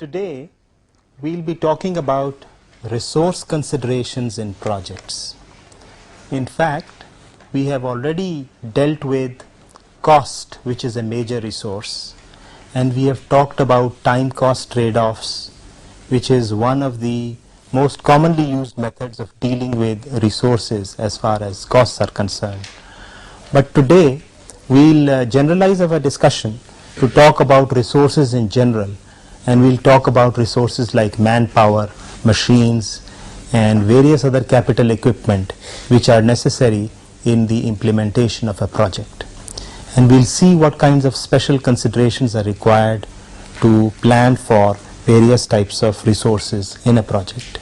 Today we'll be talking about resource considerations in projects. In fact, we have already dealt with cost, which is a major resource, and we have talked about time cost trade-offs, which is one of the most commonly used methods of dealing with resources as far as costs are concerned. But today we'll generalize our discussion to talk about resources in general, and we'll talk about resources like manpower, machines, and various other capital equipment which are necessary in the implementation of a project. And we'll see what kinds of special considerations are required to plan for various types of resources in a project.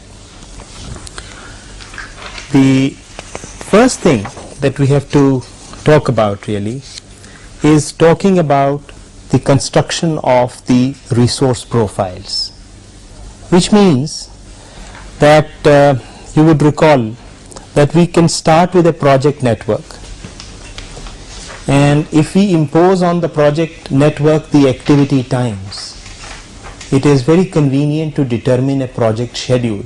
The first thing that we have to talk about really is talking about the construction of the resource profiles, which means that you would recall that we can start with a project network, and if we impose on the project network the activity times, it is very convenient to determine a project schedule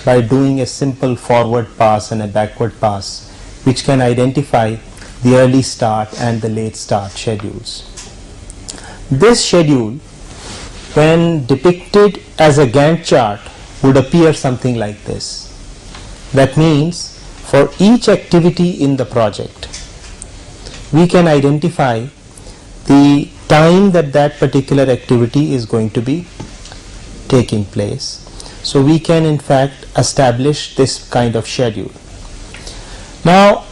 by doing a simple forward pass and a backward pass, which can identify the early start and the late start schedules. This schedule, when depicted as a Gantt chart, would appear something like this. That means for each activity in the project, we can identify the time that that particular activity is going to be taking place. So we can in fact establish this kind of schedule. Now,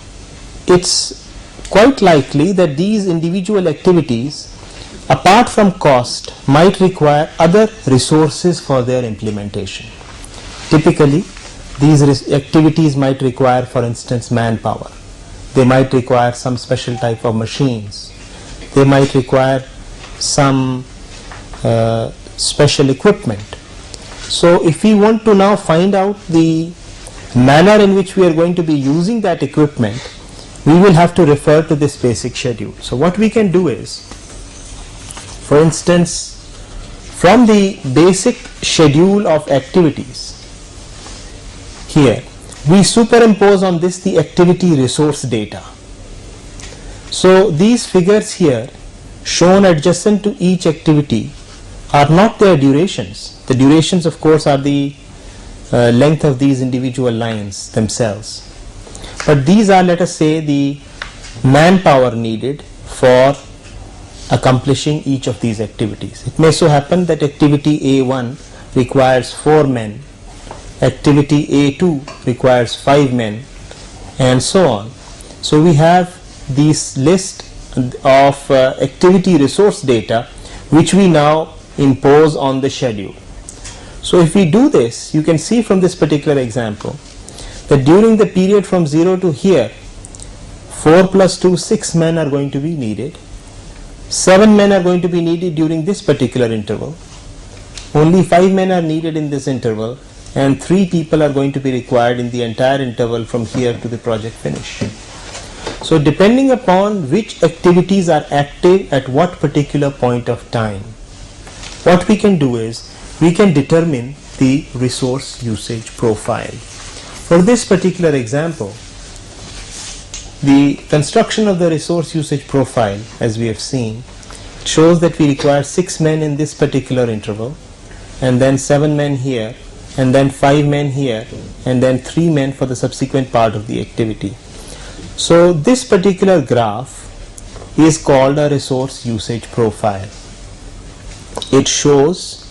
it's quite likely that these individual activities, apart from cost, might require other resources for their implementation. Typically, these activities might require, for instance, manpower. They might require some special type of machines. They might require some special equipment. So if we want to now find out the manner in which we are going to be using that equipment, we will have to refer to this basic schedule. So what we can do is, for instance, from the basic schedule of activities, here we superimpose on this the activity resource data. So these figures here shown adjacent to each activity are not their durations. The durations, of course, are the length of these individual lines themselves. But these are, let us say, the manpower needed for accomplishing each of these activities. It may so happen that activity A1 requires 4 men, activity A2 requires 5 men, and so on. So we have this list of activity resource data which we now impose on the schedule. So if we do this, you can see from this particular example that during the period from 0 to here, 4 plus 2, 6 men are going to be needed. 7 men are going to be needed during this particular interval. Only 5 men are needed in this interval, and 3 people are going to be required in the entire interval from here to the project finish. So depending upon which activities are active at what particular point of time, what we can do is we can determine the resource usage profile. For this particular example, the construction of the resource usage profile, as we have seen, shows that we require 6 men in this particular interval, and then 7 men here, and then 5 men here, and then 3 men for the subsequent part of the activity. So this particular graph is called a resource usage profile. It shows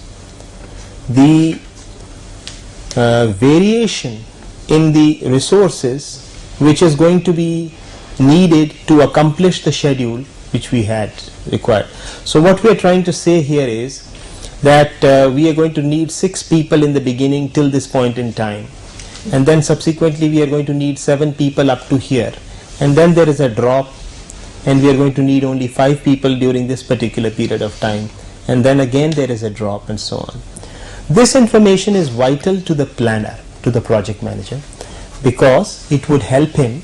the variation in the resources which is going to be needed to accomplish the schedule which we had required. So what we are trying to say here is that we are going to need 6 people in the beginning till this point in time, and then subsequently we are going to need 7 people up to here, and then there is a drop and we are going to need only 5 people during this particular period of time, and then again there is a drop, and so on. This information is vital to the planner, to the project manager, because it would help him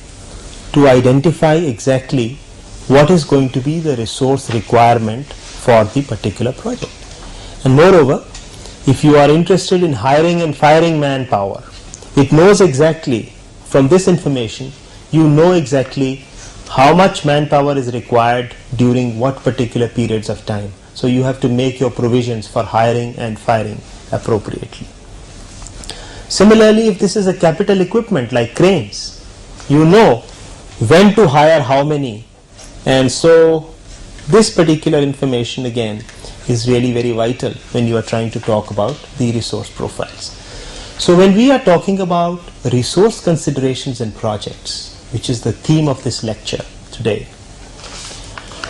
to identify exactly what is going to be the resource requirement for the particular project. And moreover, if you are interested in hiring and firing manpower, it knows exactly, from this information, you know exactly how much manpower is required during what particular periods of time. So you have to make your provisions for hiring and firing appropriately. Similarly, if this is a capital equipment like cranes, you know when to hire how many, and so this particular information again is really very vital when you are trying to talk about the resource profiles. So when we are talking about resource considerations in projects, which is the theme of this lecture today,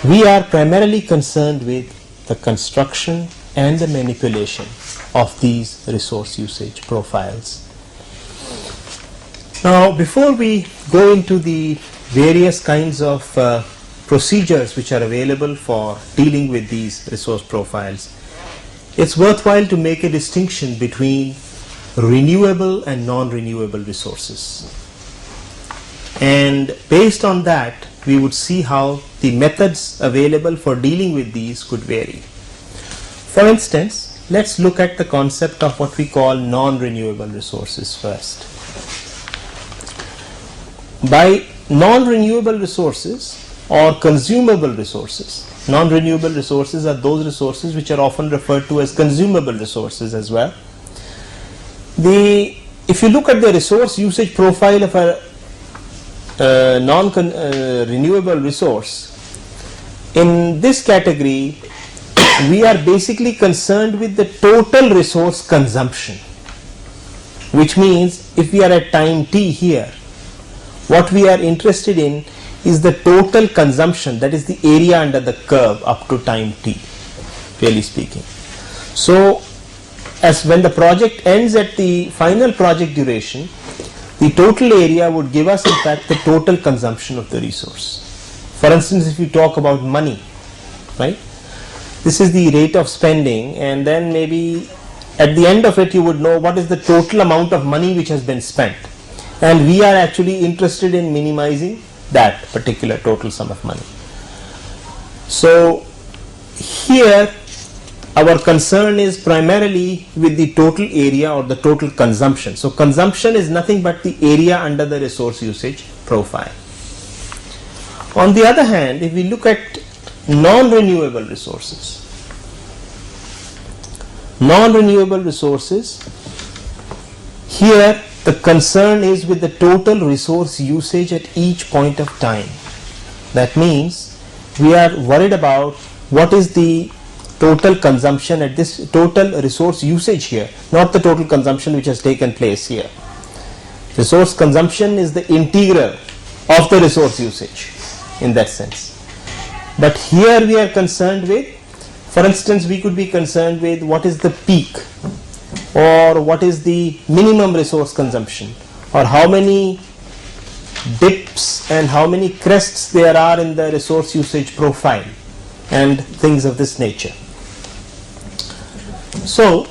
we are primarily concerned with the construction and the manipulation of these resource usage profiles. Now, before we go into the various kinds of procedures which are available for dealing with these resource profiles, it's worthwhile to make a distinction between renewable and non-renewable resources. And based on that, we would see how the methods available for dealing with these could vary. For instance, let's look at the concept of what we call non-renewable resources first. By non-renewable resources or consumable resources, non-renewable resources are those resources which are often referred to as consumable resources as well. If you look at the resource usage profile of a non-renewable resource, in this category we are basically concerned with the total resource consumption, which means if we are at time t here, what we are interested in is the total consumption, that is the area under the curve up to time t, really speaking. So as when the project ends at the final project duration, the total area would give us in fact the total consumption of the resource. For instance, if you talk about money, right, this is the rate of spending, and then maybe at the end of it you would know what is the total amount of money which has been spent, and we are actually interested in minimizing that particular total sum of money. So here our concern is primarily with the total area or the total consumption. So consumption is nothing but the area under the resource usage profile. On the other hand, if we look at non-renewable resources, here the concern is with the total resource usage at each point of time. That means we are worried about what is the total consumption at this total resource usage here, not the total consumption which has taken place here. Resource consumption is the integral of the resource usage in that sense. But here we are concerned with, for instance, we could be concerned with what is the peak, or what is the minimum resource consumption, or how many dips and how many crests there are in the resource usage profile, and things of this nature. So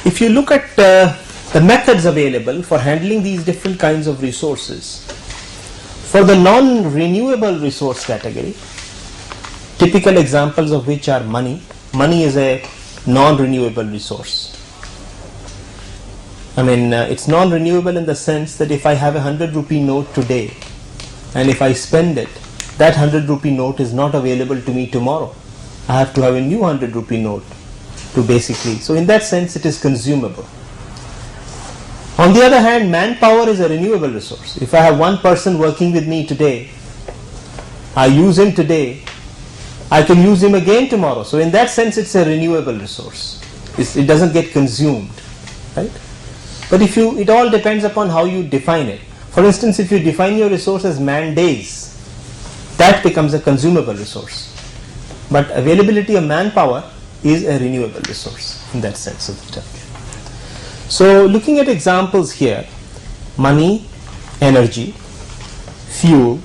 if you look at the methods available for handling these different kinds of resources, for the non-renewable resource category, typical examples of which are money. Money is a non-renewable resource. I mean, it's non-renewable in the sense that if I have a 100 rupee note today and if I spend it, that 100 rupee note is not available to me tomorrow. I have to have a new 100 rupee note to basically, so in that sense it is consumable. On the other hand, manpower is a renewable resource. If I have one person working with me today, I use him today, I can use him again tomorrow. So in that sense it's a renewable resource. It doesn't get consumed, right? But it all depends upon how you define it. For instance, if you define your resource as man days, that becomes a consumable resource. But availability of manpower is a renewable resource in that sense of the term. So looking at examples here, money, energy, fuel,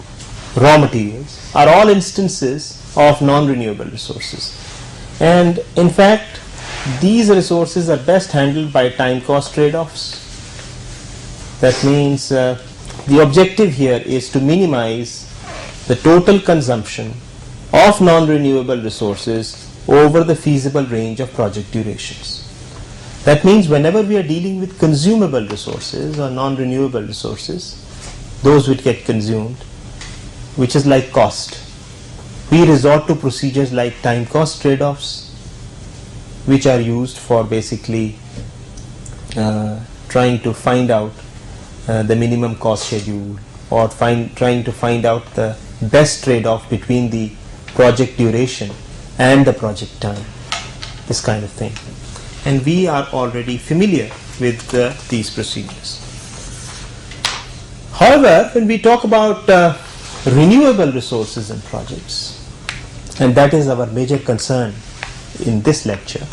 raw materials are all instances of non-renewable resources. And in fact, these resources are best handled by time cost trade-offs. That means the objective here is to minimize the total consumption of non-renewable resources over the feasible range of project durations. That means whenever we are dealing with consumable resources or non-renewable resources, those which get consumed, which is like cost, we resort to procedures like time cost trade-offs, which are used for basically trying to find out the minimum cost schedule, or trying to find out the best trade-off between the project duration and the project time, this kind of thing. And we are already familiar with these procedures. However, when we talk about renewable resources and projects, and that is our major concern in this lecture,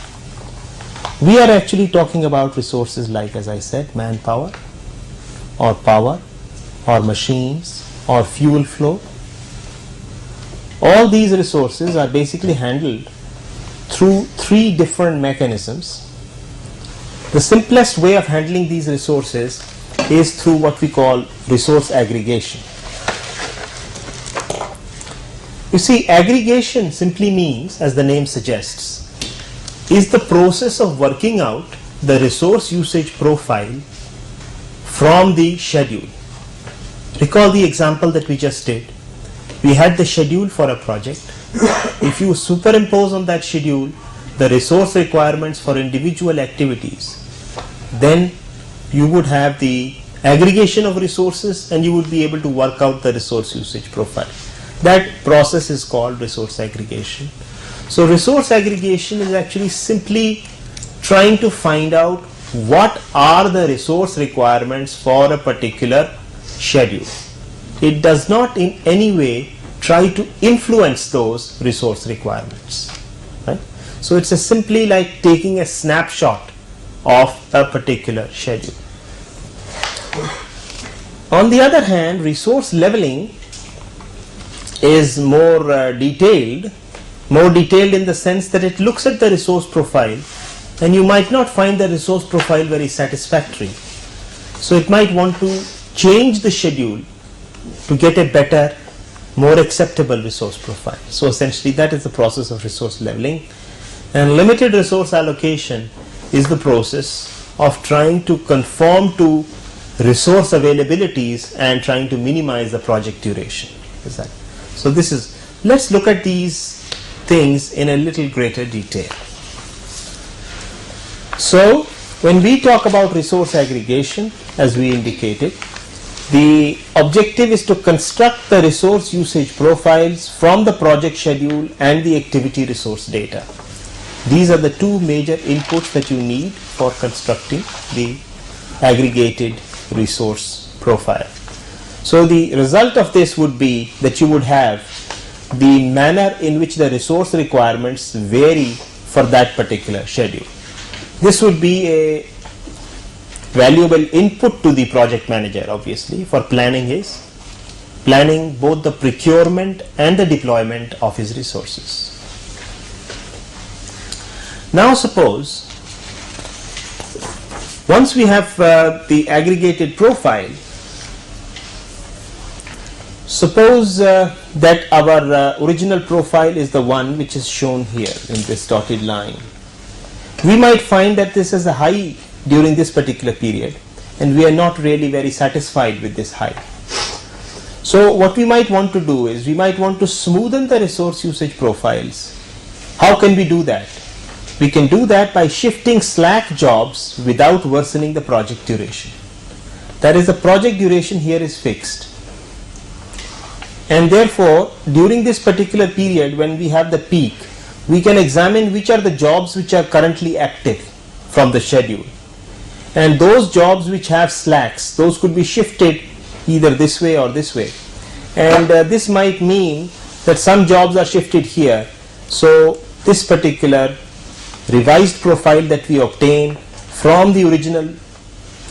we are actually talking about resources like, as I said, manpower or power or machines or fuel flow. All these resources are basically handled through three different mechanisms. The simplest way of handling these resources is through what we call resource aggregation. You see, aggregation simply means, as the name suggests, is the process of working out the resource usage profile from the schedule. Recall the example that we just did. We had the schedule for a project. If you superimpose on that schedule the resource requirements for individual activities, then you would have the aggregation of resources and you would be able to work out the resource usage profile. That process is called resource aggregation. So resource aggregation is actually simply trying to find out what are the resource requirements for a particular schedule. It does not in any way try to influence those resource requirements. Right? So it's simply like taking a snapshot of a particular schedule. On the other hand, resource leveling is more detailed in the sense that it looks at the resource profile, and you might not find the resource profile very satisfactory. So it might want to change the schedule to get a better, more acceptable resource profile. So essentially that is the process of resource leveling. And limited resource allocation is the process of trying to conform to resource availabilities and trying to minimize the project duration. Is that? So this is, let's look at these things in a little greater detail. So when we talk about resource aggregation, as we indicated, the objective is to construct the resource usage profiles from the project schedule and the activity resource data. These are the two major inputs that you need for constructing the aggregated resource profile. So the result of this would be that you would have the manner in which the resource requirements vary for that particular schedule. This would be a valuable input to the project manager, obviously, for planning both the procurement and the deployment of his resources. Now suppose once we have the aggregated profile, suppose that our original profile is the one which is shown here in this dotted line. We might find that this is a high during this particular period, and we are not really very satisfied with this high. So what we might want to do is we might want to smoothen the resource usage profiles. How can we do that? We can do that by shifting slack jobs without worsening the project duration. That is, the project duration here is fixed, and therefore during this particular period when we have the peak, we can examine which are the jobs which are currently active from the schedule, and those jobs which have slacks, those could be shifted either this way or this way, and this might mean that some jobs are shifted here. So this particular revised profile that we obtain from the original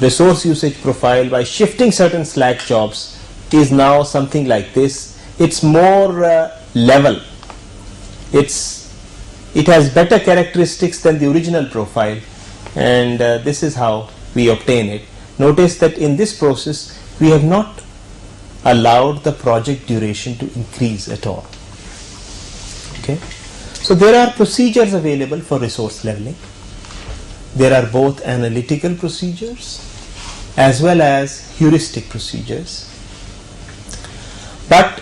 resource usage profile by shifting certain slack jobs is now something like this. It's more level. It has better characteristics than the original profile, and this is how we obtain it. Notice that in this process we have not allowed the project duration to increase at all. Okay. So there are procedures available for resource leveling. there are both analytical procedures as well as heuristic procedures. But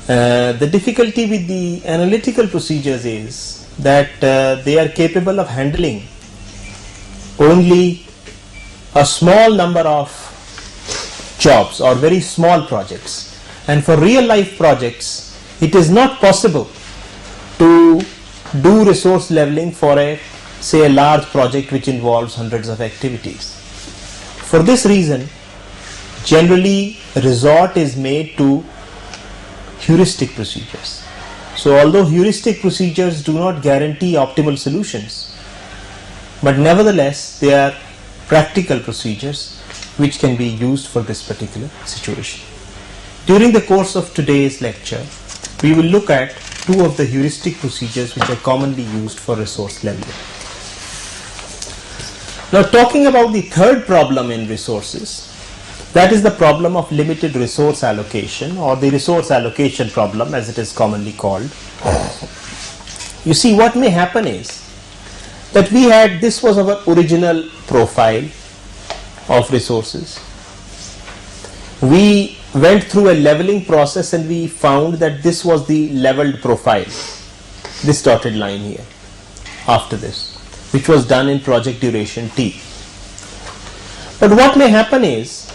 the difficulty with the analytical procedures is that they are capable of handling only a small number of jobs or very small projects, and for real life projects it is not possible to do resource leveling for a large project which involves hundreds of activities. For this reason, generally resort is made to heuristic procedures. So although heuristic procedures do not guarantee optimal solutions, but nevertheless they are practical procedures which can be used for this particular situation. During the course of today's lecture, we will look at two of the heuristic procedures which are commonly used for resource leveling. Now, talking about the third problem in resources, that is the problem of limited resource allocation, or the resource allocation problem as it is commonly called. You see, what may happen is that this was our original profile of resources. We went through a leveling process and we found that this was the leveled profile, this dotted line here after this, which was done in project duration T. But what may happen is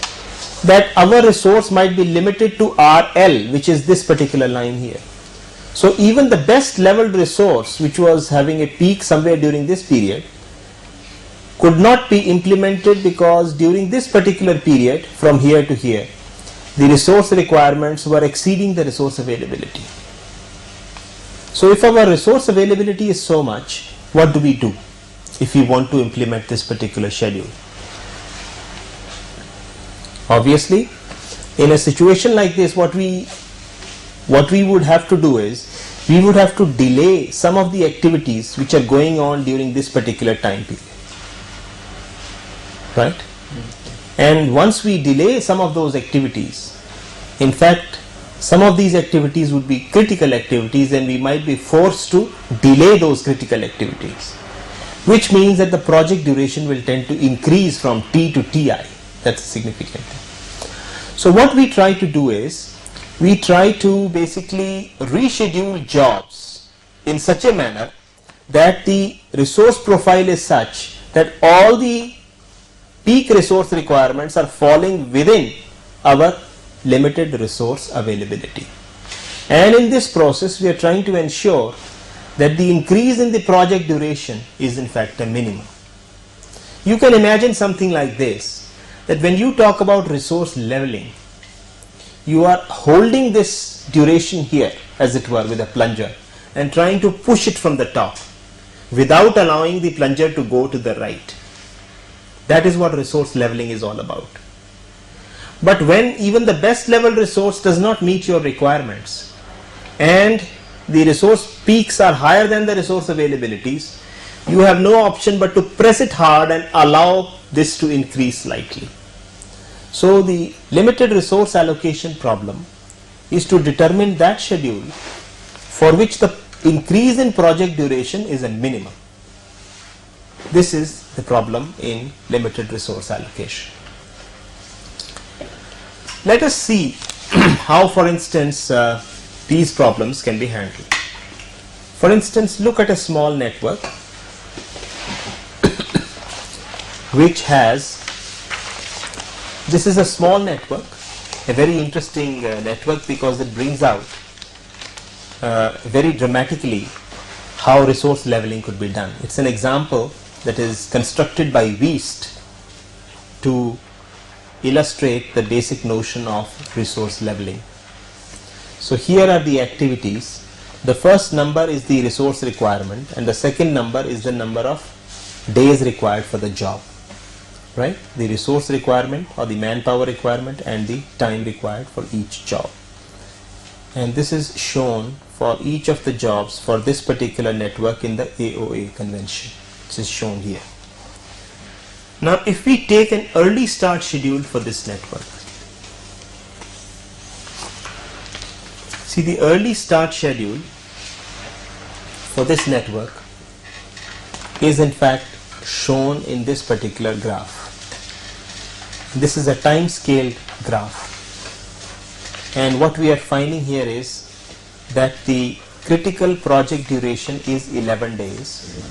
that our resource might be limited to RL, which is this particular line here. So even the best leveled resource, which was having a peak somewhere during this period, could not be implemented because during this particular period from here to here, the resource requirements were exceeding the resource availability. So if our resource availability is so much, what do we do if we want to implement this particular schedule? Obviously, in a situation like this, what we would have to do is, we would have to delay some of the activities which are going on during this particular time period. Right? And once we delay some of those activities, in fact, some of these activities would be critical activities and we might be forced to delay those critical activities, which means that the project duration will tend to increase from T to Ti. That's significant. So what we try to do is, we try to basically reschedule jobs in such a manner that the resource profile is such that all the peak resource requirements are falling within our limited resource availability. And in this process, we are trying to ensure that the increase in the project duration is in fact a minimum. You can imagine something like this, that when you talk about resource leveling, you are holding this duration here, as it were, with a plunger and trying to push it from the top without allowing the plunger to go to the right. That is what resource leveling is all about. But when even the best level resource does not meet your requirements and the resource peaks are higher than the resource availabilities, you have no option but to press it hard and allow this to increase slightly. So the limited resource allocation problem is to determine that schedule for which the increase in project duration is a minimum. This is the problem in limited resource allocation. Let us see how, for instance, these problems can be handled. For instance, look at a small network which has, this is a small network, a very interesting network because it brings out very dramatically how resource leveling could be done. It's an example that is constructed by Wiest to illustrate the basic notion of resource leveling. So here are the activities. The first number is the resource requirement and the second number is the number of days required for the job. Right? The resource requirement or the manpower requirement and the time required for each job. And this is shown for each of the jobs for this particular network in the AOA convention. This is shown here. Now if we take an early start schedule for this network, see the early start schedule for this network is in fact shown in this particular graph. This is a time scaled graph, and what we are finding here is that the critical project duration is 11 days.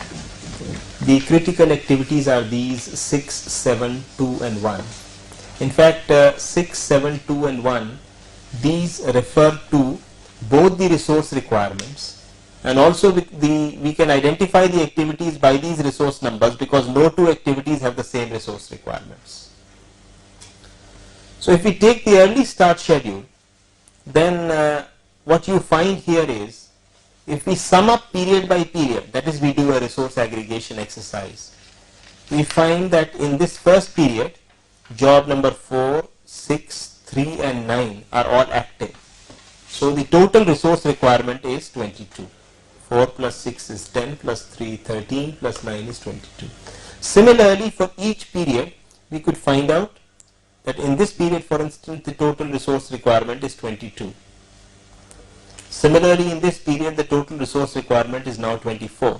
The critical activities are these 6, 7, 2 and 1. In fact, 6, 7, 2 and 1, these refer to both the resource requirements, and also we can identify the activities by these resource numbers because no two activities have the same resource requirements. So if we take the early start schedule, then what you find here is, if we sum up period by period, that is we do a resource aggregation exercise, we find that in this first period, job number 4, 6, 3 and 9 are all active. So the total resource requirement is 22. 4 plus 6 is 10 plus 3 13 plus 9 is 22. Similarly, for each period we could find out that in this period, for instance, the total resource requirement is 22. Similarly, in this period the total resource requirement is now 24.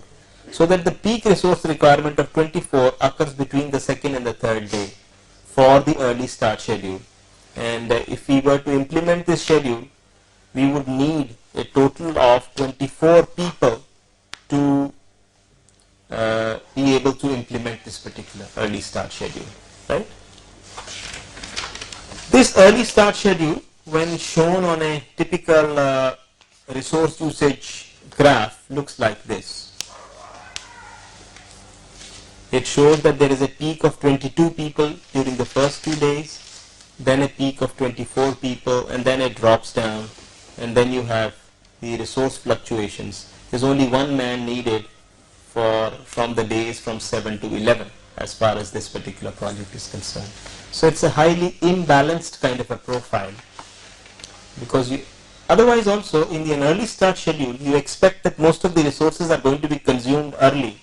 So that the peak resource requirement of 24 occurs between the second and the third day for the early start schedule. And if we were to implement this schedule, we would need a total of 24 people to be able to implement this particular early start schedule, right? This early start schedule, when shown on a typical resource usage graph, looks like this. It shows that there is a peak of 22 people during the first 2 days, then a peak of 24 people, and then it drops down, and then you have the resource fluctuations. There's only one man needed from the days from 7 to 11 as far as this particular project is concerned. So it's a highly imbalanced kind of a profile, because otherwise also in an early start schedule you expect that most of the resources are going to be consumed early,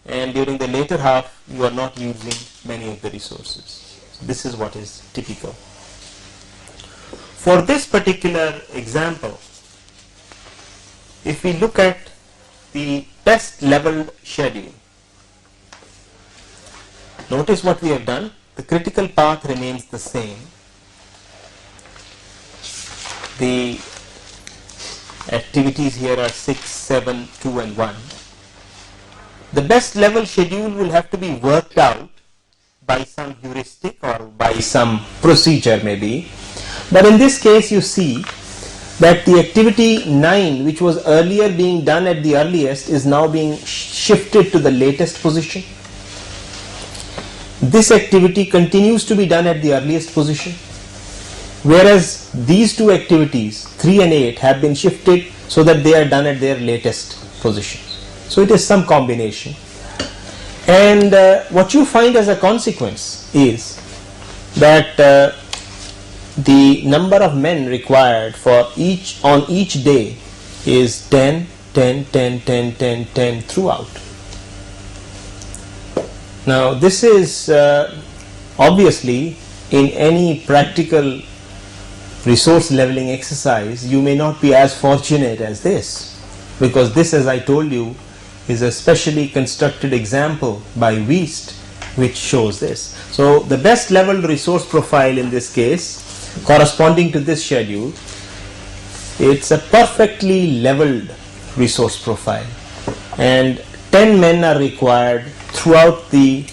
and during the later half you are not using many of the resources. So this is what is typical. For this particular example, if we look at the best leveled schedule, notice what we have done. The critical path remains the same. The activities here are 6, 7, 2 and 1. The best level schedule will have to be worked out by some heuristic or by some procedure maybe. But in this case you see that the activity 9, which was earlier being done at the earliest, is now being shifted to the latest position. This activity continues to be done at the earliest position, whereas these two activities 3 and 8 have been shifted so that they are done at their latest positions. So it is some combination, and what you find as a consequence is that the number of men required for on each day is 10, 10, 10, 10, 10, 10 throughout. Now this is obviously, in any practical resource leveling exercise you may not be as fortunate as this, because this, as I told you, is a specially constructed example by Wiest which shows this. So the best leveled resource profile in this case, corresponding to this schedule, it's a perfectly leveled resource profile, and 10 men are required throughout the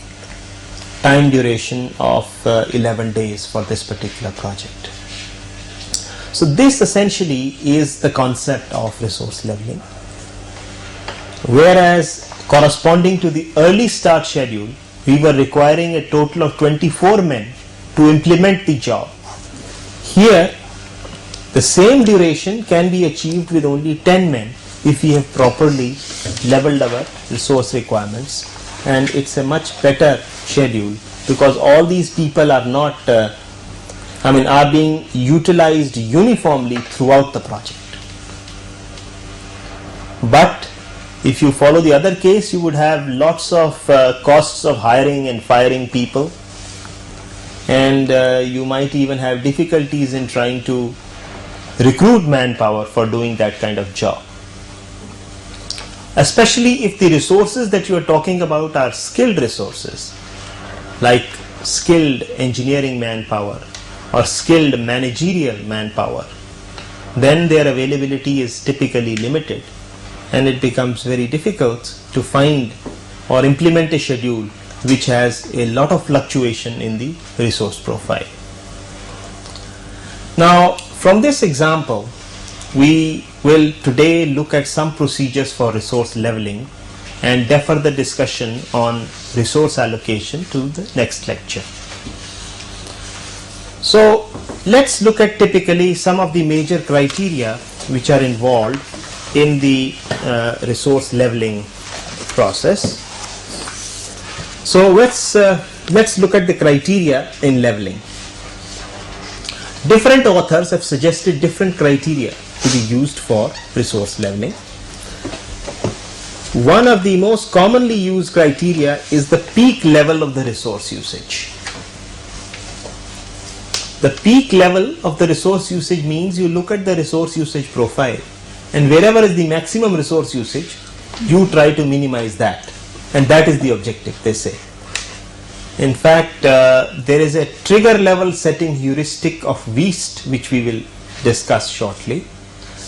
time duration of 11 days for this particular project. So this essentially is the concept of resource leveling. Whereas corresponding to the early start schedule, we were requiring a total of 24 men to implement the job. Here the same duration can be achieved with only 10 men if we have properly leveled our resource requirements, and it's a much better schedule because all these people are not are being utilized uniformly throughout the project. But if you follow the other case, you would have lots of costs of hiring and firing people, and you might even have difficulties in trying to recruit manpower for doing that kind of job. especially if the resources that you are talking about are skilled resources, like skilled engineering manpower or skilled managerial manpower, then their availability is typically limited and it becomes very difficult to find or implement a schedule which has a lot of fluctuation in the resource profile. Now, from this example, we will today look at some procedures for resource leveling and defer the discussion on resource allocation to the next lecture. So, let's look at typically some of the major criteria which are involved in the resource leveling process. So let's look at the criteria in leveling. Different authors have suggested different criteria to be used for resource leveling. One of the most commonly used criteria is the peak level of the resource usage. The peak level of the resource usage means you look at the resource usage profile, and wherever is the maximum resource usage, you try to minimize that, and that is the objective, they say. In fact, there is a trigger level setting heuristic of WEAST, which we will discuss shortly,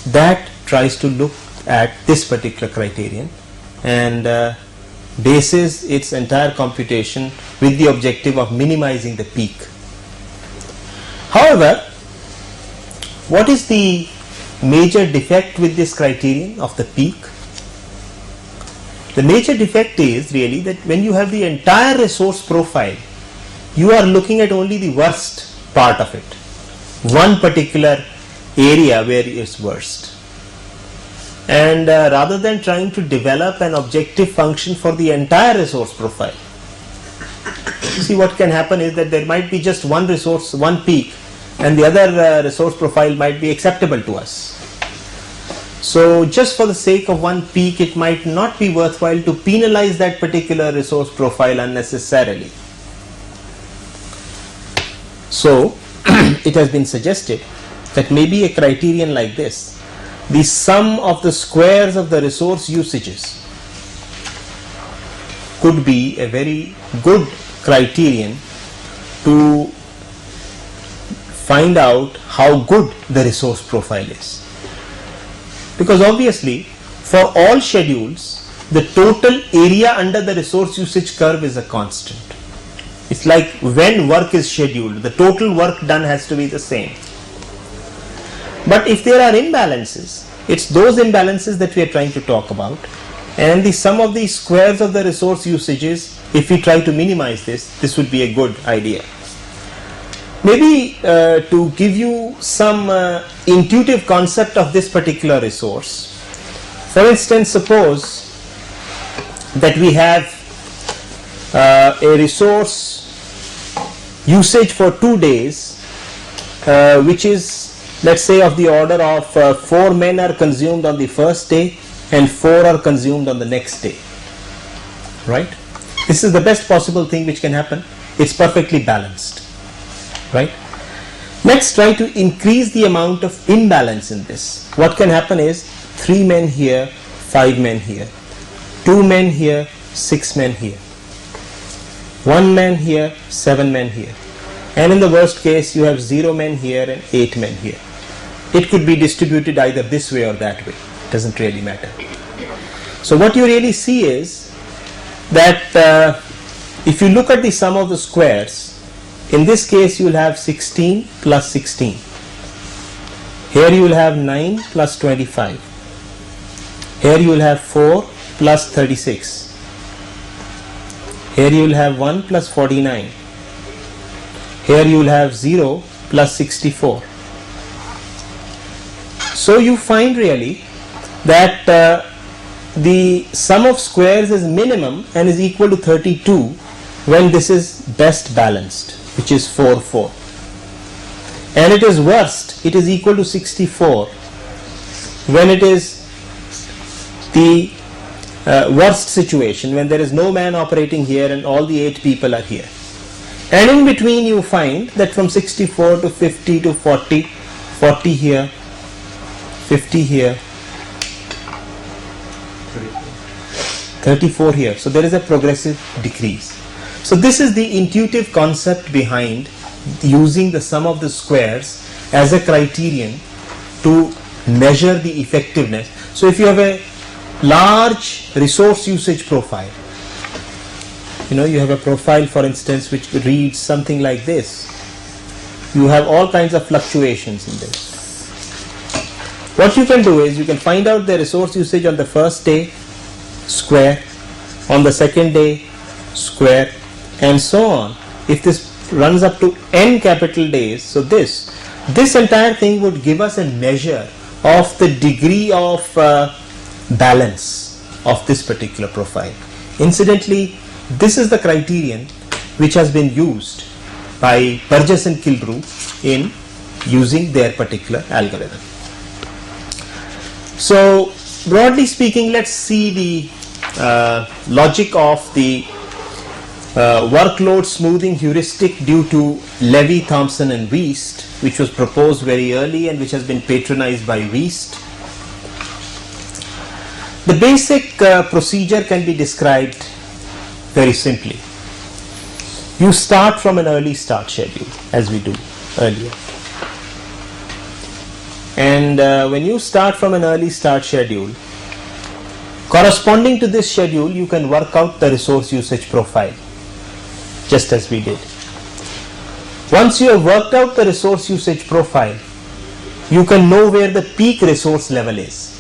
that tries to look at this particular criterion and bases its entire computation with the objective of minimizing the peak. However, what is the major defect with this criterion of the peak? The major defect is really that when you have the entire resource profile, you are looking at only the worst part of it, one particular area where it's worst. And rather than trying to develop an objective function for the entire resource profile, see, what can happen is that there might be just one resource, one peak, and the other resource profile might be acceptable to us. So just for the sake of one peak, it might not be worthwhile to penalize that particular resource profile unnecessarily. So it has been suggested that maybe a criterion like this, the sum of the squares of the resource usages, could be a very good criterion to find out how good the resource profile is. Because obviously, for all schedules, the total area under the resource usage curve is a constant. It's like when work is scheduled, the total work done has to be the same. But if there are imbalances, it's those imbalances that we are trying to talk about, and the sum of the squares of the resource usages, if we try to minimize this would be a good idea. Maybe to give you some intuitive concept of this particular resource, for instance, suppose that we have a resource usage for 2 days, which is, let's say, of the order of 4 men are consumed on the first day and 4 are consumed on the next day, right? This is the best possible thing which can happen. It's perfectly balanced, right? Let's try to increase the amount of imbalance in this. What can happen is 3 men here, 5 men here, 2 men here, 6 men here, 1 man here, 7 men here, and in the worst case you have 0 men here and 8 men here. It could be distributed either this way or that way, it doesn't really matter. So what you really see is that if you look at the sum of the squares, in this case you will have 16 plus 16, here you will have 9 plus 25, here you will have 4 plus 36, here you will have 1 plus 49, here you will have 0 plus 64. So you find really that the sum of squares is minimum and is equal to 32 when this is best balanced, which is 4, 4. And it is worst, it is equal to 64 when it is the worst situation, when there is no man operating here and all the 8 people are here. And in between you find that from 64 to 50 to 40, 40 here, 50 here, 34 here. So there is a progressive decrease. So this is the intuitive concept behind using the sum of the squares as a criterion to measure the effectiveness. So if you have a large resource usage profile, you have a profile, for instance, which reads something like this. You have all kinds of fluctuations in this. What you can do is you can find out the resource usage on the first day, square, on the second day, square, and so on. If this runs up to n capital days, so this entire thing would give us a measure of the degree of balance of this particular profile. Incidentally, this is the criterion which has been used by Burgess and Killebrew in using their particular algorithm. So broadly speaking, let's see the logic of the workload smoothing heuristic due to Levy, Thompson and Wiest, which was proposed very early and which has been patronized by Wiest. The basic procedure can be described very simply. You start from an early start schedule, as we do earlier. And when you start from an early start schedule, corresponding to this schedule, you can work out the resource usage profile, just as we did. Once you have worked out the resource usage profile, you can know where the peak resource level is.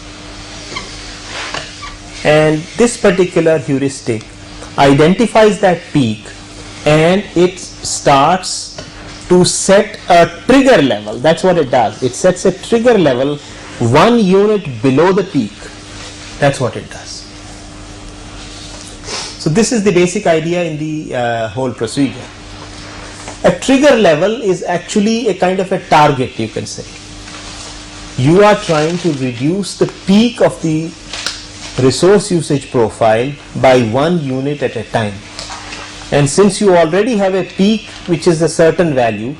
And this particular heuristic identifies that peak and it starts to set a trigger level. That's what it does. It sets a trigger level 1 unit below the peak. That's what it does. So this is the basic idea in the whole procedure. A trigger level is actually a kind of a target, you can say. You are trying to reduce the peak of the resource usage profile by 1 unit at a time. And since you already have a peak which is a certain value,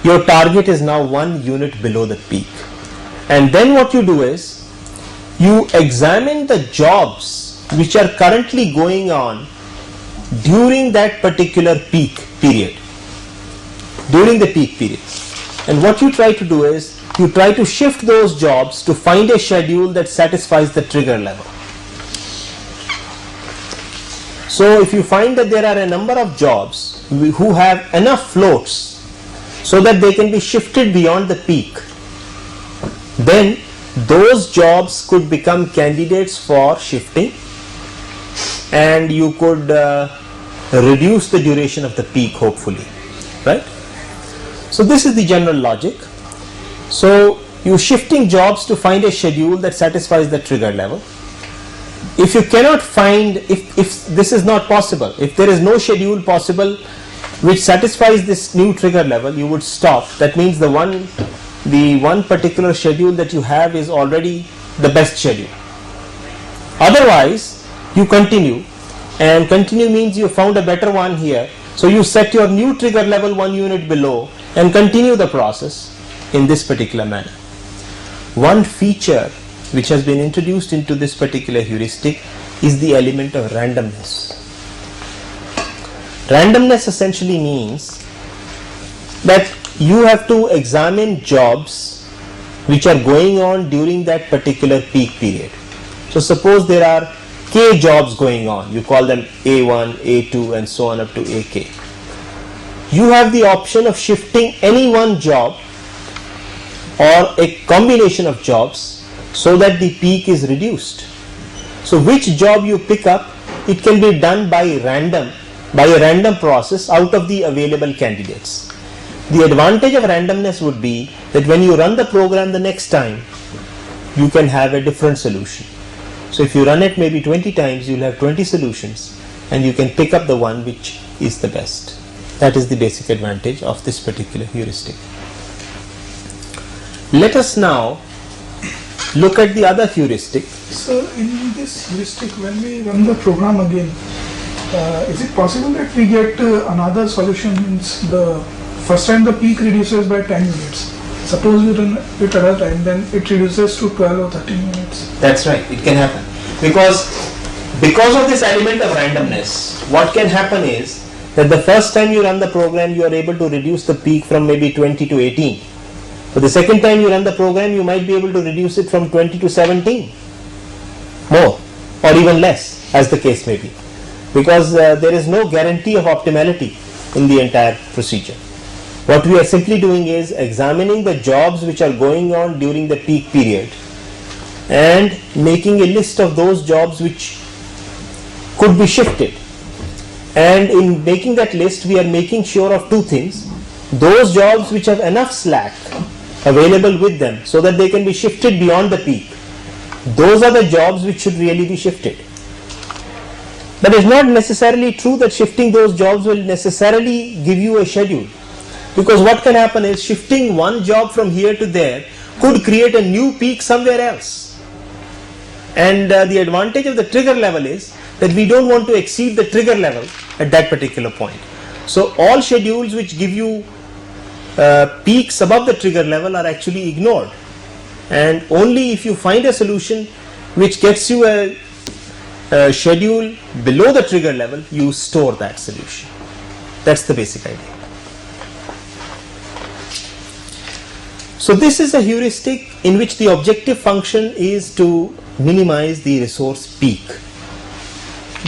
your target is now 1 unit below the peak. And then what you do is, you examine the jobs which are currently going on during that particular peak period. During the peak period. And what you try to do is, you try to shift those jobs to find a schedule that satisfies the trigger level. So if you find that there are a number of jobs who have enough floats so that they can be shifted beyond the peak, then those jobs could become candidates for shifting and you could reduce the duration of the peak, hopefully, right? So this is the general logic. So you're shifting jobs to find a schedule that satisfies the trigger level. If you cannot find, if this is not possible, if there is no schedule possible which satisfies this new trigger level, you would stop. That means the one particular schedule that you have is already the best schedule. Otherwise, you continue, and continue means you found a better one here. So you set your new trigger level 1 unit below and continue the process in this particular manner. One feature which has been introduced into this particular heuristic is the element of randomness. Randomness essentially means that you have to examine jobs which are going on during that particular peak period. So suppose there are k jobs going on, you call them A1, A2 and so on up to AK. You have the option of shifting any one job or a combination of jobs so that the peak is reduced. So which job you pick up, it can be done by a random process out of the available candidates. The advantage of randomness would be that when you run the program the next time, you can have a different solution. So if you run it maybe 20 times, you'll have 20 solutions and you can pick up the one which is the best. That is the basic advantage of this particular heuristic. Let us now look at the other heuristic. So in this heuristic, when we run the program again, is it possible that we get another solution? Means the first time the peak reduces by 10 minutes. Suppose we run it another time, then it reduces to 12 or 13 minutes. That's right, it can happen. Because Because of this element of randomness, what can happen is that the first time you run the program, you are able to reduce the peak from maybe 20 to 18. But the second time you run the program, you might be able to reduce it from 20 to 17, more, or even less, as the case may be. Because there is no guarantee of optimality in the entire procedure. What we are simply doing is examining the jobs which are going on during the peak period and making a list of those jobs which could be shifted. And in making that list, we are making sure of two things. Those jobs which have enough slack available with them so that they can be shifted beyond the peak, those are the jobs which should really be shifted. But it's not necessarily true that shifting those jobs will necessarily give you a schedule. Because what can happen is shifting one job from here to there could create a new peak somewhere else. And the advantage of the trigger level is that we don't want to exceed the trigger level at that particular point. So all schedules which give you peaks above the trigger level are actually ignored. And only if you find a solution which gets you a schedule below the trigger level, you store that solution. That's the basic idea. So this is a heuristic in which the objective function is to minimize the resource peak.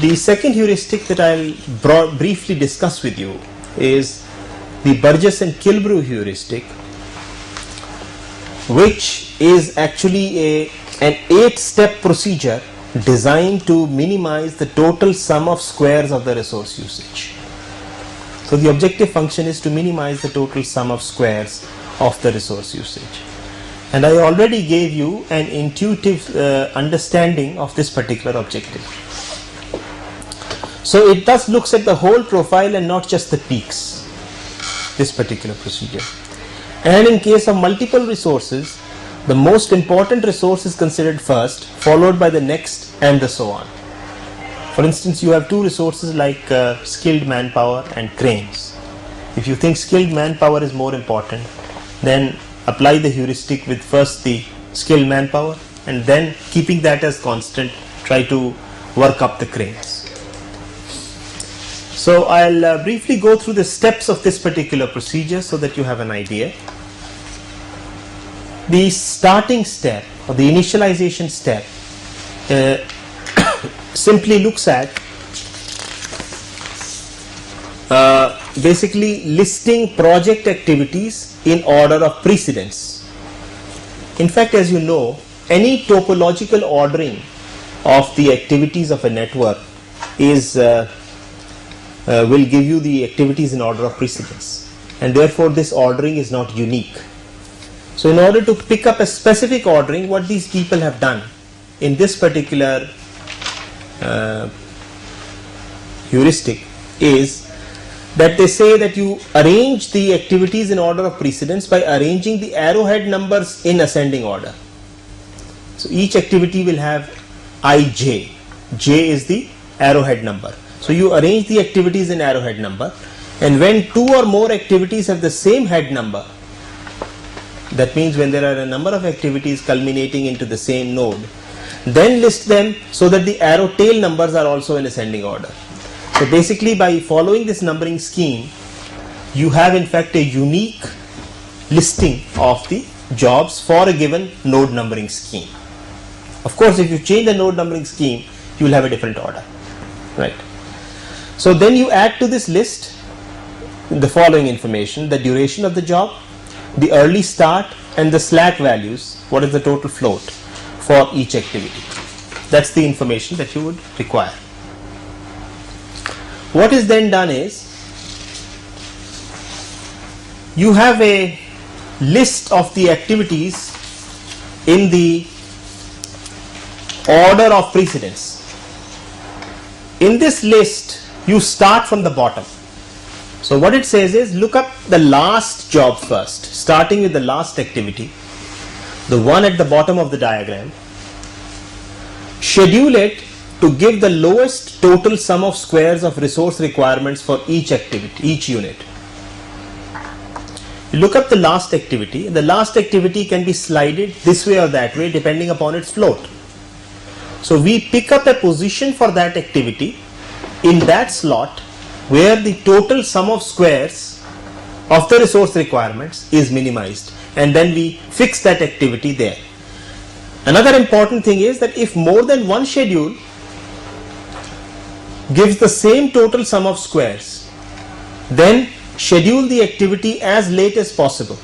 The second heuristic that I'll briefly discuss with you is the Burgess and Kilbrew heuristic, which is actually an 8-step procedure designed to minimize the total sum of squares of the resource usage. So the objective function is to minimize the total sum of squares of the resource usage. And I already gave you an intuitive understanding of this particular objective. So it thus looks at the whole profile and not just the peaks, this particular procedure. And in case of multiple resources, the most important resource is considered first, followed by the next, and so on. For instance, you have two resources like skilled manpower and cranes. If you think skilled manpower is more important, then apply the heuristic with first the skilled manpower and then, keeping that as constant, try to work up the cranes. So I'll briefly go through the steps of this particular procedure so that you have an idea. The starting step or the initialization step simply looks at basically listing project activities in order of precedence. In fact, as you know, any topological ordering of the activities of a network is will give you the activities in order of precedence, and therefore this ordering is not unique. So in order to pick up a specific ordering, what these people have done in this particular heuristic is that they say that you arrange the activities in order of precedence by arranging the arrowhead numbers in ascending order. So each activity will have ij. J is the arrowhead number. So you arrange the activities in arrowhead number, and when two or more activities have the same head number, that means when there are a number of activities culminating into the same node, then list them so that the arrow tail numbers are also in ascending order. So basically, by following this numbering scheme, you have in fact a unique listing of the jobs for a given node numbering scheme. Of course, if you change the node numbering scheme, you will have a different order, right? So then you add to this list the following information: the duration of the job, the early start, and the slack values. What is the total float for each activity? That's the information that you would require. What is then done is, you have a list of the activities in the order of precedence. In this list, you start from the bottom. So what it says is, look up the last job first, starting with the last activity, the one at the bottom of the diagram. Schedule it to give the lowest total sum of squares of resource requirements for each activity, each unit. You look up the last activity. The last activity can be slided this way or that way depending upon its float. So we pick up a position for that activity in that slot where the total sum of squares of the resource requirements is minimized, and then we fix that activity there. Another important thing is that if more than one schedule gives the same total sum of squares, then schedule the activity as late as possible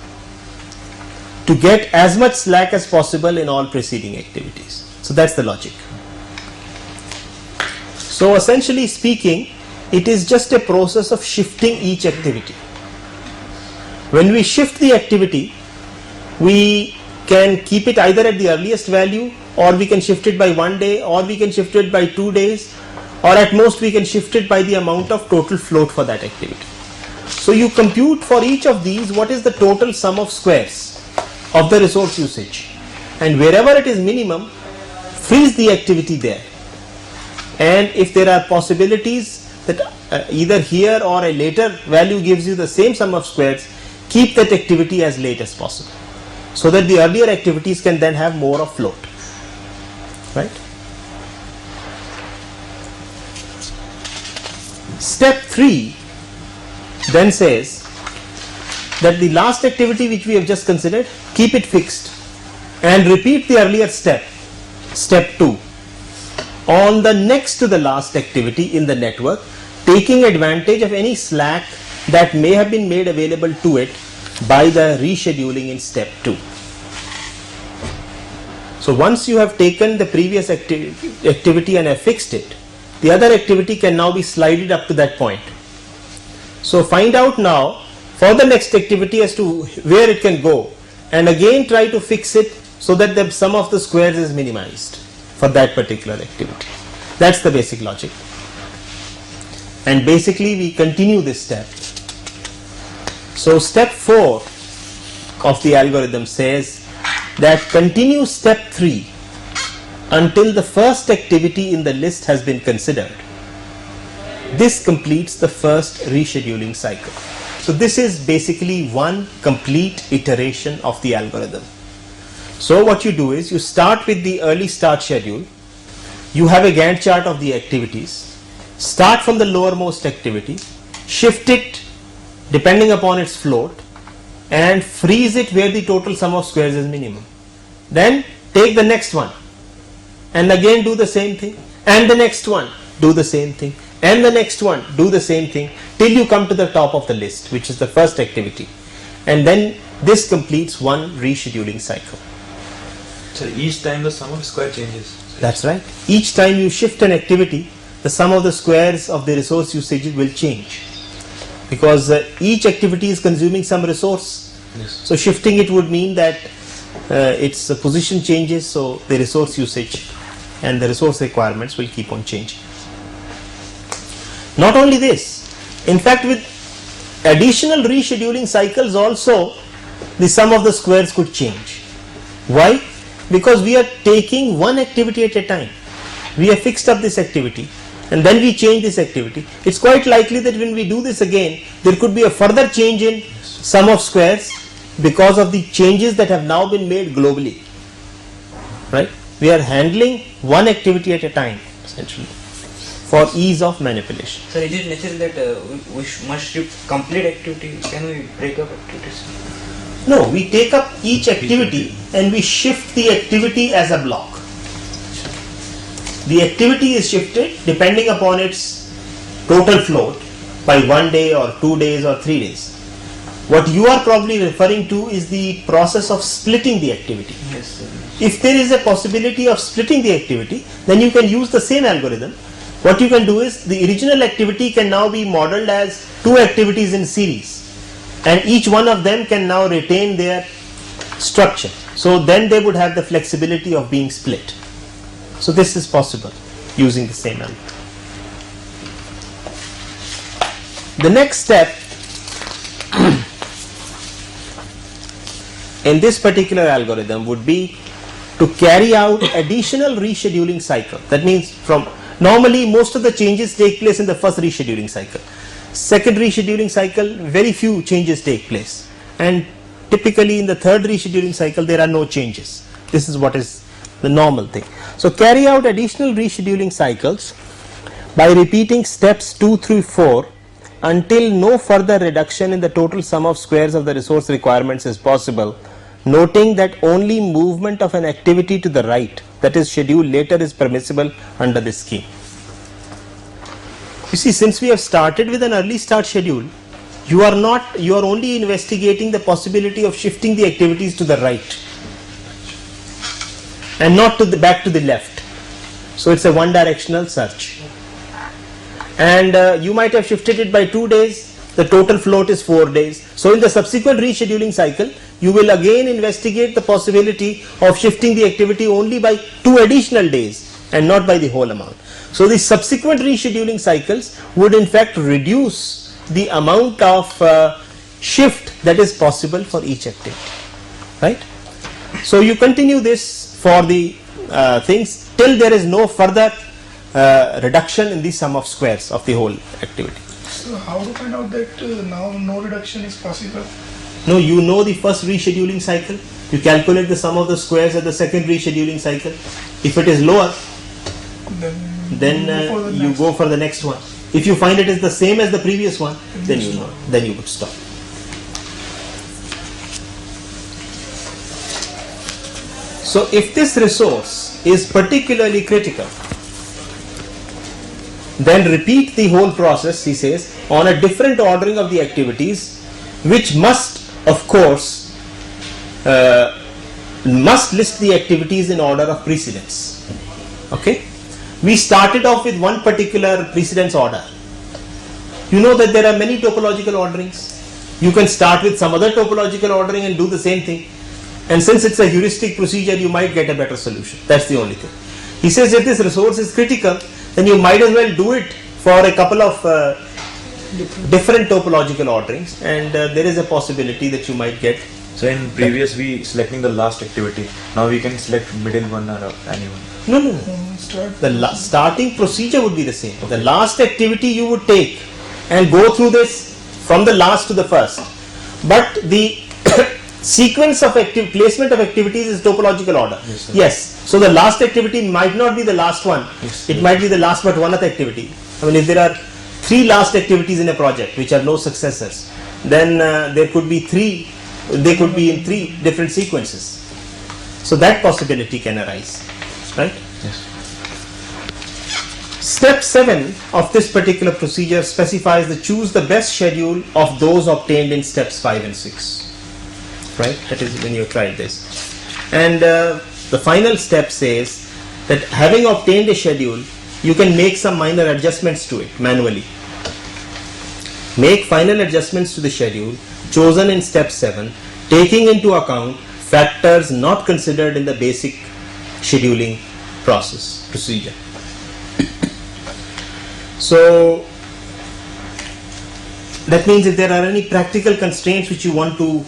to get as much slack as possible in all preceding activities. So that's the logic. So essentially speaking, it is just a process of shifting each activity. When we shift the activity, we can keep it either at the earliest value, or we can shift it by 1 day, or we can shift it by 2 days, or at most we can shift it by the amount of total float for that activity. So you compute for each of these what is the total sum of squares of the resource usage, and wherever it is minimum, freeze the activity there. And if there are possibilities that either here or a later value gives you the same sum of squares, keep that activity as late as possible, so that the earlier activities can then have more of float, right? Step 3 then says that the last activity which we have just considered, keep it fixed and repeat the earlier step, step 2, on the next to the last activity in the network, taking advantage of any slack that may have been made available to it by the rescheduling in step 2. So once you have taken the previous activity and have fixed it, the other activity can now be slided up to that point. So find out now for the next activity as to where it can go, and again try to fix it so that the sum of the squares is minimized for that particular activity. That's the basic logic. And basically we continue this step. So step 4 of the algorithm says that continue step 3 until the first activity in the list has been considered. This completes the first rescheduling cycle. So this is basically one complete iteration of the algorithm. So what you do is you start with the early start schedule, you have a Gantt chart of the activities, start from the lowermost activity, shift it depending upon its float, and freeze it where the total sum of squares is minimum. Then take the next one and again do the same thing, and the next one do the same thing, and the next one do the same thing, till you come to the top of the list, which is the first activity, and then this completes one rescheduling cycle. So each time the sum of square changes. That's right. Each time you shift an activity, the sum of the squares of the resource usage will change, because each activity is consuming some resource. Yes. So shifting it would mean that its position changes, so the resource usage and the resource requirements will keep on changing. Not only this, in fact with additional rescheduling cycles also the sum of the squares could change. Why? Because we are taking one activity at a time. We have fixed up this activity and then we change this activity. It's quite likely that when we do this again, there could be a further change in sum of squares because of the changes that have now been made globally. Right? We are handling one activity at a time essentially for ease of manipulation. Sir, is it necessary that we must shift complete activity? Can we break up activities? No, we take up each activity and we shift the activity as a block. The activity is shifted depending upon its total float by 1 day or 2 days or 3 days. What you are probably referring to is the process of splitting the activity. Yes, sir. If there is a possibility of splitting the activity, then you can use the same algorithm. What you can do is the original activity can now be modeled as 2 activities in series, and each one of them can now retain their structure. So then they would have the flexibility of being split. So this is possible using the same algorithm. The next step in this particular algorithm would be to carry out additional rescheduling cycle. That means from normally most of the changes take place in the first rescheduling cycle. Second rescheduling cycle, very few changes take place, and typically in the third rescheduling cycle there are no changes. This is what is the normal thing. So carry out additional rescheduling cycles by repeating steps 2 through 4 until no further reduction in the total sum of squares of the resource requirements is possible, noting that only movement of an activity to the right, that is scheduled later, is permissible under this scheme. You see, since we have started with an early start schedule, you are only investigating the possibility of shifting the activities to the right and not to the back to the left. So it's a one directional search. And you might have shifted it by 2 days, the total float is 4 days. So in the subsequent rescheduling cycle, you will again investigate the possibility of shifting the activity only by 2 additional days and not by the whole amount. So the subsequent rescheduling cycles would in fact reduce the amount of shift that is possible for each activity, right? So you continue this for the things till there is no further reduction in the sum of squares of the whole activity. So how to find out that now no reduction is possible? No, you know the first rescheduling cycle, you calculate the sum of the squares at the second rescheduling cycle. If it is lower, then you go for the next one. If you find it is the same as the previous one, then you know, then you would stop. So if this resource is particularly critical, then repeat the whole process, he says, on a different ordering of the activities, which must, of course, must list the activities in order of precedence. Okay? We started off with one particular precedence order. You know that there are many topological orderings. You can start with some other topological ordering and do the same thing. And since it's a heuristic procedure, you might get a better solution. That's the only thing. He says if this resource is critical, then you might as well do it for a couple of different topological orderings, and there is a possibility that you might get. So in previous we selecting the last activity. Now we can select middle one or anyone. No. The starting procedure would be the same. The last activity you would take and go through this from the last to the first. But the sequence of placement of activities is topological order. Yes. So the last activity might not be the last one. It might be the last but one other activity. I mean, if there are 3 last activities in a project which are no successors, then there could be 3. They could be in 3 different sequences. So that possibility can arise, right? Yes. Step 7 of this particular procedure specifies the choose the best schedule of those obtained in steps 5 and 6. Right? That is when you tried this. And the final step says that having obtained a schedule, you can make some minor adjustments to it manually. Make final adjustments to the schedule chosen in step 7, taking into account factors not considered in the basic scheduling procedure. So that means if there are any practical constraints which you want to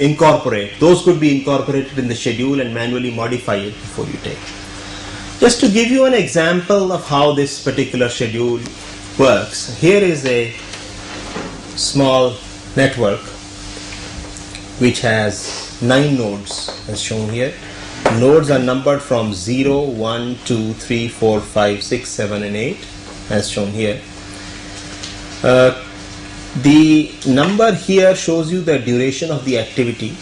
incorporate, those could be incorporated in the schedule and manually modify it before you take. Just to give you an example of how this particular schedule works, here is a small network which has 9 nodes as shown here. Nodes are numbered from 0, 1, 2, 3, 4, 5, 6, 7 and 8 as shown here. The number here shows you the duration of the activity,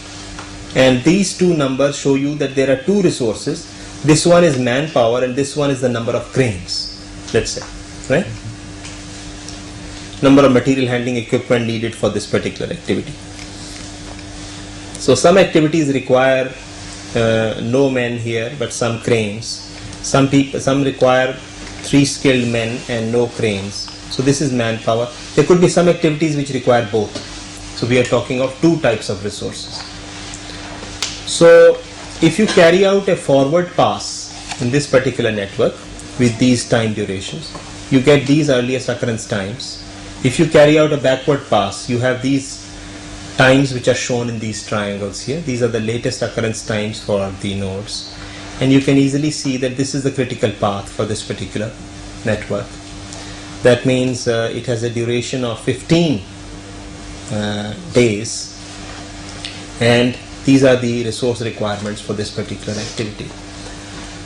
and these 2 numbers show you that there are 2 resources. This one is manpower and this one is the number of cranes, let's say, right? Number of material handling equipment needed for this particular activity. So some activities require no men here but some cranes. Some require 3 skilled men and no cranes. So this is manpower. There could be some activities which require both. So we are talking of 2 types of resources. So if you carry out a forward pass in this particular network with these time durations, you get these earliest occurrence times. If you carry out a backward pass, you have these times which are shown in these triangles here. These are the latest occurrence times for the nodes. And you can easily see that this is the critical path for this particular network. That means it has a duration of 15 days, and these are the resource requirements for this particular activity.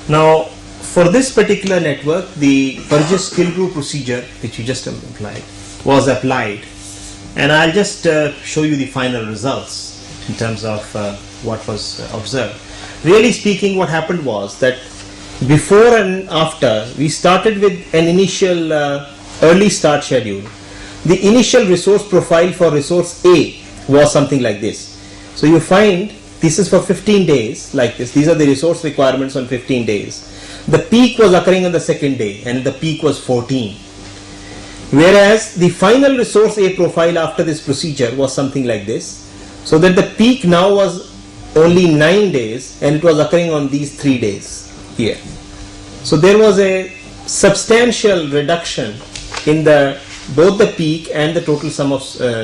Now, for this particular network, the Burgess-Kilbrew procedure, which you just applied, was applied, and I'll just show you the final results in terms of what was observed. Really speaking, what happened was that before and after, we started with an initial early start schedule. The initial resource profile for resource A was something like this. So you find this is for 15 days like this. These are the resource requirements on 15 days. The peak was occurring on the second day and the peak was 14. Whereas the final resource A profile after this procedure was something like this. So that the peak now was only 9 days and it was occurring on these 3 days here. So there was a substantial reduction in both the peak and the total sum of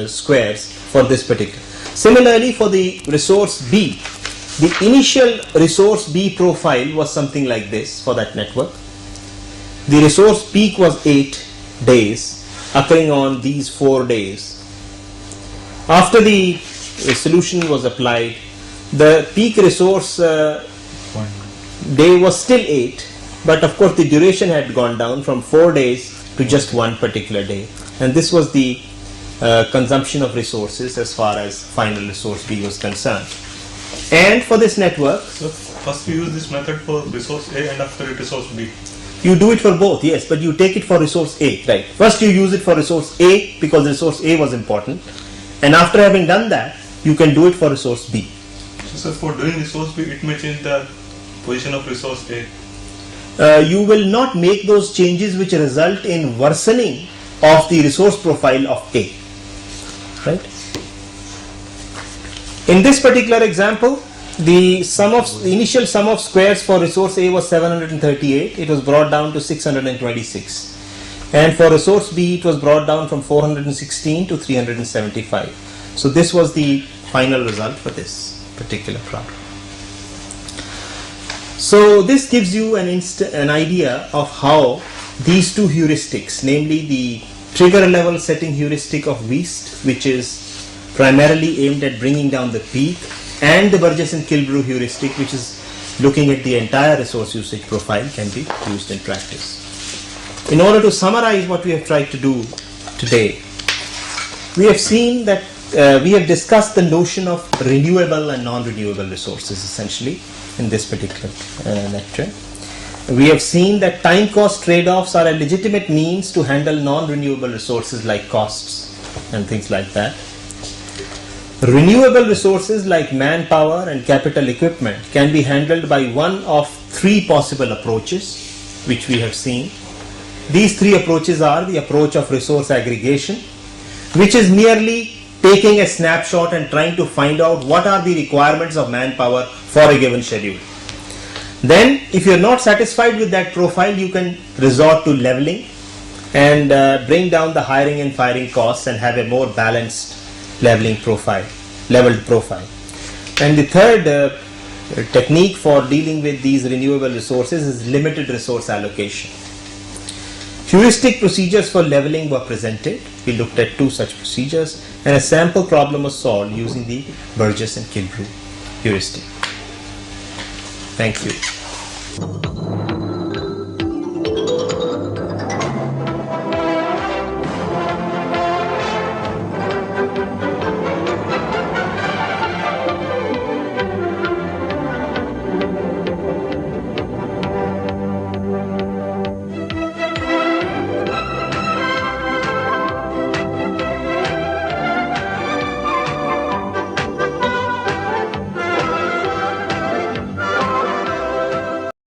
squares for this particular. Similarly, for the resource B, the initial resource B profile was something like this for that network. The resource peak was 8 days, occurring on these 4 days. After the solution was applied, the peak resource day was still 8, but of course the duration had gone down from 4 days to just one particular day, and this was the consumption of resources as far as final resource B was concerned. And for this network, So first we use this method for resource A and after it resource B. you do it for both, yes, but you take it for resource A, right? First you use it for resource A because resource A was important, and after having done that, you can do it for resource B. So sir, for doing resource B, it may change the position of resource A. You will not make those changes which result in worsening of the resource profile of A, right? In this particular example, the initial sum of squares for resource A was 738. It was brought down to 626, and for resource B it was brought down from 416 to 375. So this was the final result for this particular problem. So this gives you an idea of how these two heuristics, namely the trigger level setting heuristic of Wiest, which is primarily aimed at bringing down the peak, and the Burgess and Kilbrew heuristic, which is looking at the entire resource usage profile, can be used in practice. In order to summarize what we have tried to do today, we have seen that we have discussed the notion of renewable and non-renewable resources essentially in this particular lecture. We have seen that time cost trade-offs are a legitimate means to handle non-renewable resources like costs and things like that. Renewable resources like manpower and capital equipment can be handled by one of 3 possible approaches, which we have seen. These 3 approaches are the approach of resource aggregation, which is merely taking a snapshot and trying to find out what are the requirements of manpower for a given schedule. Then, if you are not satisfied with that profile, you can resort to leveling and bring down the hiring and firing costs and have a more balanced leveled profile. And the third technique for dealing with these renewable resources is limited resource allocation. Heuristic procedures for leveling were presented. We looked at 2 such procedures, and a sample problem was solved using the Burgess and Kilbrew heuristic. Thank you.